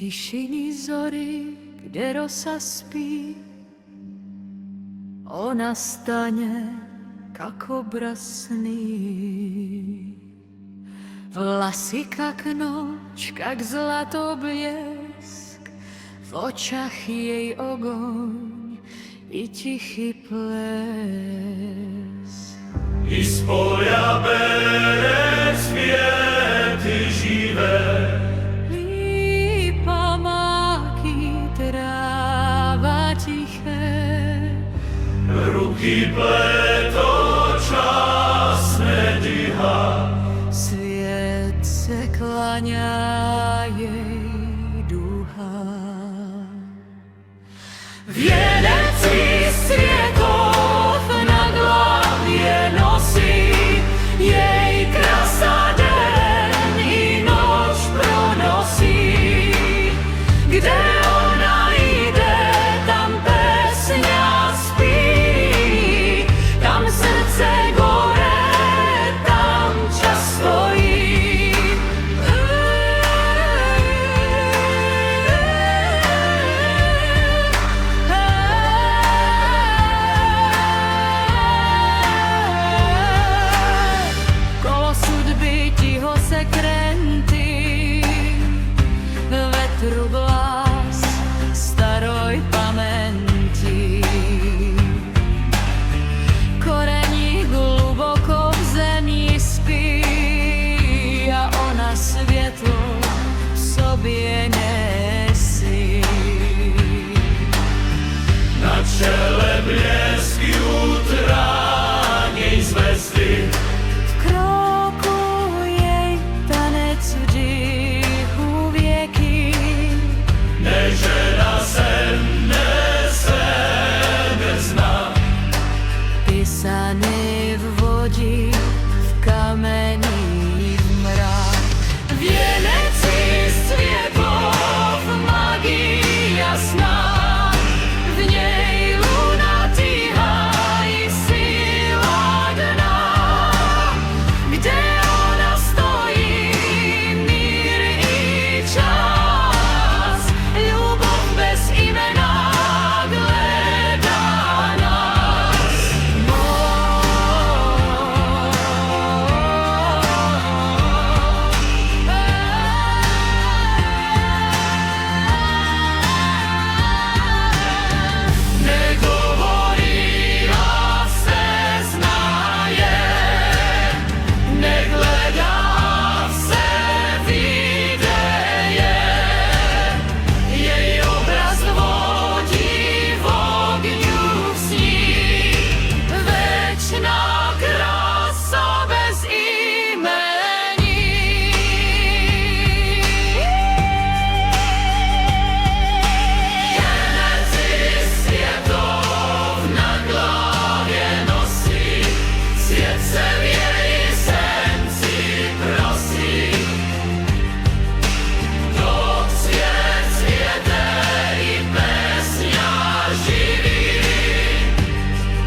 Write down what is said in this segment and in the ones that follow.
tišiny zory, kde rosa spí, ona stane как образ сны. Вlasy как ночь, как златоблеск, в очах jej огонь и тихий плеск. I z poля bere kwiety żywe, Lipa, maki, trawa tiché, ruky pleto časné dycha. svět se klaňá jej duha. Věnec světov na hlavě nosí, jej krása den i noč pronosí. Kde ona jde, tam pesňa spí, tam srdce gore, tam čas stojí. Kolo sudby tiho se krentí, vetru vlas staroj pamäti. Korení hluboko v zemi spí a ona světlo v sobě nesí. Na čele blesk jutránnej zvezdy, V kroku jej tanec vdychu věky. nežena sem nese nezná. Písaný v vodí, v kamení mrak. Věnec světlov, magii jasná, v něj luna tíha i síla dna. Kde ona stojí, mír i čas, ľubov bez imena hledá nás. Negovorí a seznaje, nehledá se videje. Jej obraz vodí v ogňu sní, večná krása bez imení. Věnec světov na hlavě nosí, svět se v její senci prosí. To svět světe i pesňa živí,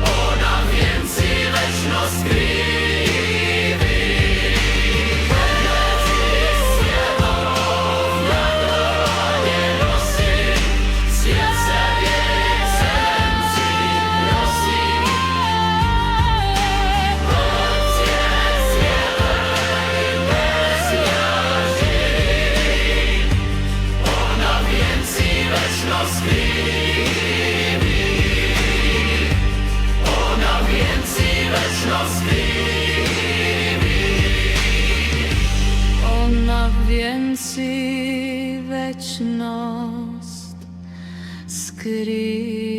ona v věnci večnost skrýví. Věnec světov na hlavě nosí, svět se v její senci prosí. To svět světe i pesňa živí, ona v věnci večnost skrýví. Ona v věnci večnost skrýví. Ona v věnci večnost skrýví.